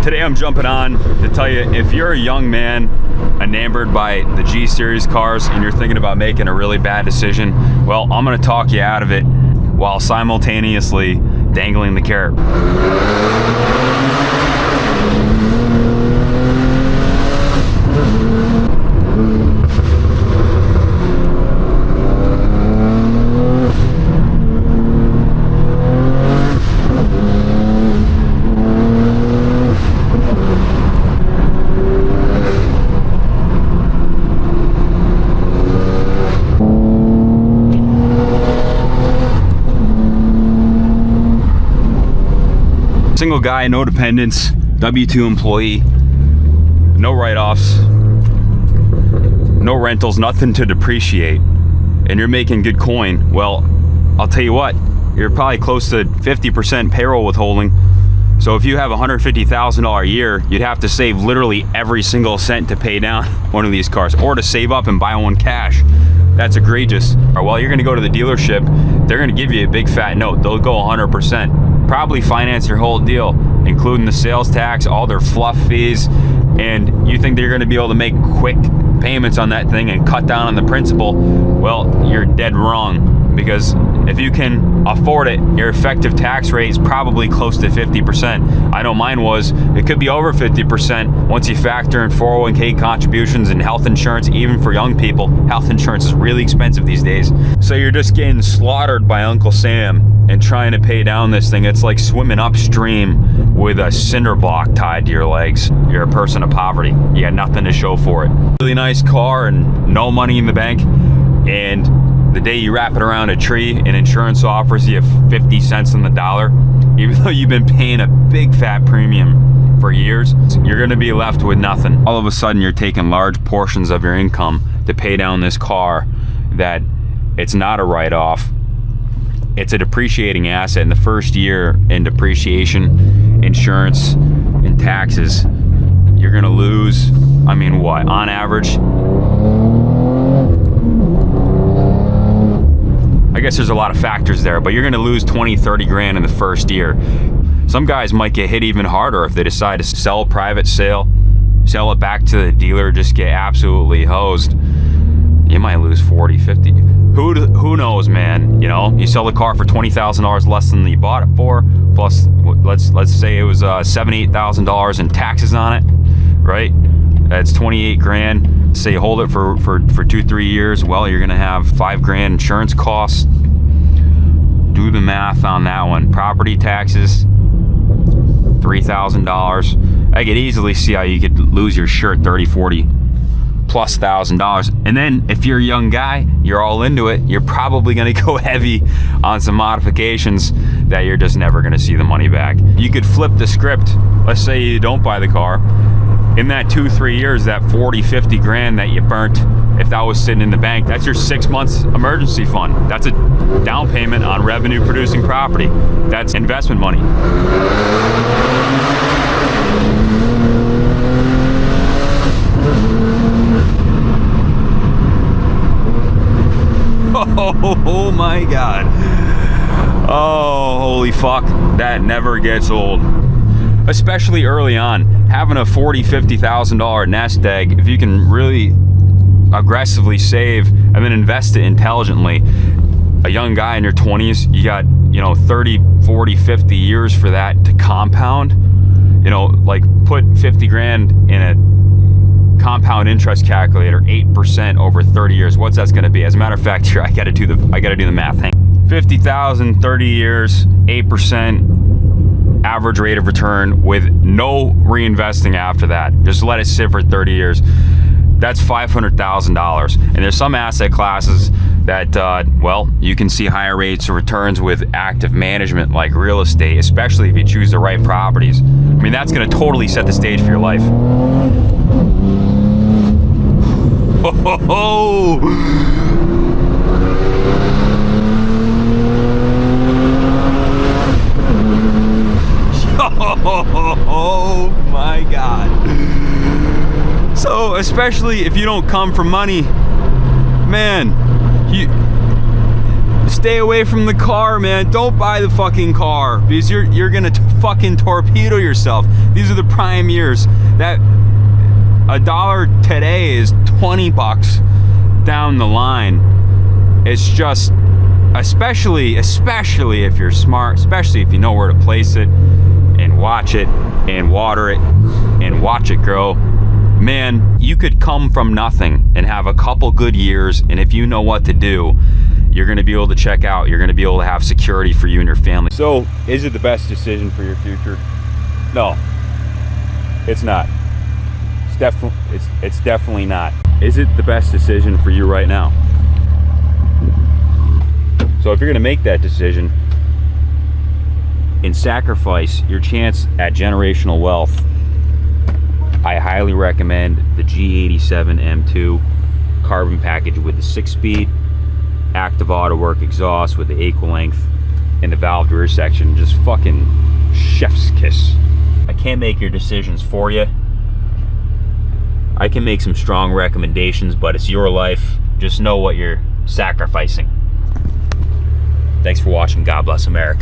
Today I'm jumping on to tell you, if you're a young man enamored by the G series cars and you're thinking about making a really bad decision, well, I'm gonna talk you out of it while simultaneously dangling the carrot. Single guy, no dependents, W-2 employee, no write-offs, no rentals, nothing to depreciate, and you're making good coin. Well, I'll tell you what, you're probably close to 50% payroll withholding. So if you have $150,000 a year, you'd have to save literally every single cent to pay down one of these cars, or to save up and buy one cash. That's egregious. Or well, you're gonna go to the dealership, they're gonna give you a big fat note. They'll go 100%. Probably finance your whole deal, including the sales tax, all their fluff fees, and you think they're gonna be able to make quick payments on that thing and cut down on the principal. Well, you're dead wrong, because if you can afford it, your effective tax rate is probably close to 50%. I know mine was. It could be over 50% once you factor in 401k contributions and health insurance. Even for young people, health insurance is really expensive these days. So you're just getting slaughtered by Uncle Sam and trying to pay down this thing. It's like swimming upstream with a cinder block tied to your legs. You're a person of poverty. You got nothing to show for it. Really nice car and no money in the bank, and the day you wrap it around a tree and insurance offers you 50 cents on the dollar, even though you've been paying a big fat premium for years, you're gonna be left with nothing. All of a sudden you're taking large portions of your income to pay down this car that it's not a write-off. It's a depreciating asset. In the first year in depreciation, insurance, and taxes, you're gonna lose, I mean what, on average, I guess there's a lot of factors there, but you're gonna lose 20, 30 grand in the first year. Some guys might get hit even harder if they decide to sell private sale, sell it back to the dealer, just get absolutely hosed. You might lose 40, 50. Who knows, man? You know, you sell the car for $20,000 less than you bought it for, plus let's say it was $7,000, $8,000 in taxes on it, right? That's 28 grand. Say you hold it for 2-3 years. Well, you're gonna have 5 grand insurance costs. Do the math on that one. Property taxes, $3,000. I could easily see how you could lose your shirt 30, 40 plus $1,000. And then if you're a young guy, you're all into it, you're probably gonna go heavy on some modifications that you're just never gonna see the money back. You could flip the script. Let's say you don't buy the car. In that 2-3 years, that 40, 50 grand that you burnt, if that was sitting in the bank, that's your 6 months emergency fund. That's a down payment on revenue producing property. That's investment money. Oh my God. Oh, holy fuck. That never gets old. Especially early on, having a $40,000, $50,000 nest egg, if you can really aggressively save and then invest it intelligently. A young guy in your 20s, you got, 30, 40, 50 years for that to compound. Like put 50 grand in a compound interest calculator, 8% over 30 years. What's that's gonna be? As a matter of fact, here, I gotta do the math. 50,000, 30 years, 8%. Average rate of return with no reinvesting after that. Just let it sit for 30 years. That's $500,000. And there's some asset classes that, well, you can see higher rates of returns with active management like real estate, especially if you choose the right properties. I mean, that's gonna totally set the stage for your life. Oh, oh my God. So especially if you don't come from money, man, stay away from the car, man. Don't buy the fucking car because you're gonna fucking torpedo yourself. These are the prime years. That $1 today is 20 bucks down the line. It's just, especially if you're smart, especially if you know where to place it and watch it and water it and watch it grow. Man, you could come from nothing and have a couple good years, and if you know what to do, you're gonna be able to check out. You're gonna be able to have security for you and your family. So, is it the best decision for your future? No, it's not. It's definitely not. Is it the best decision for you right now? So if you're gonna make that decision and sacrifice your chance at generational wealth, I highly recommend the G87 M2 carbon package with the 6-speed active auto work exhaust with the equal length and the valved rear section. Just fucking chef's kiss. I can't make your decisions for you. I can make some strong recommendations, but it's your life. Just know what you're sacrificing. Thanks for watching. God bless America.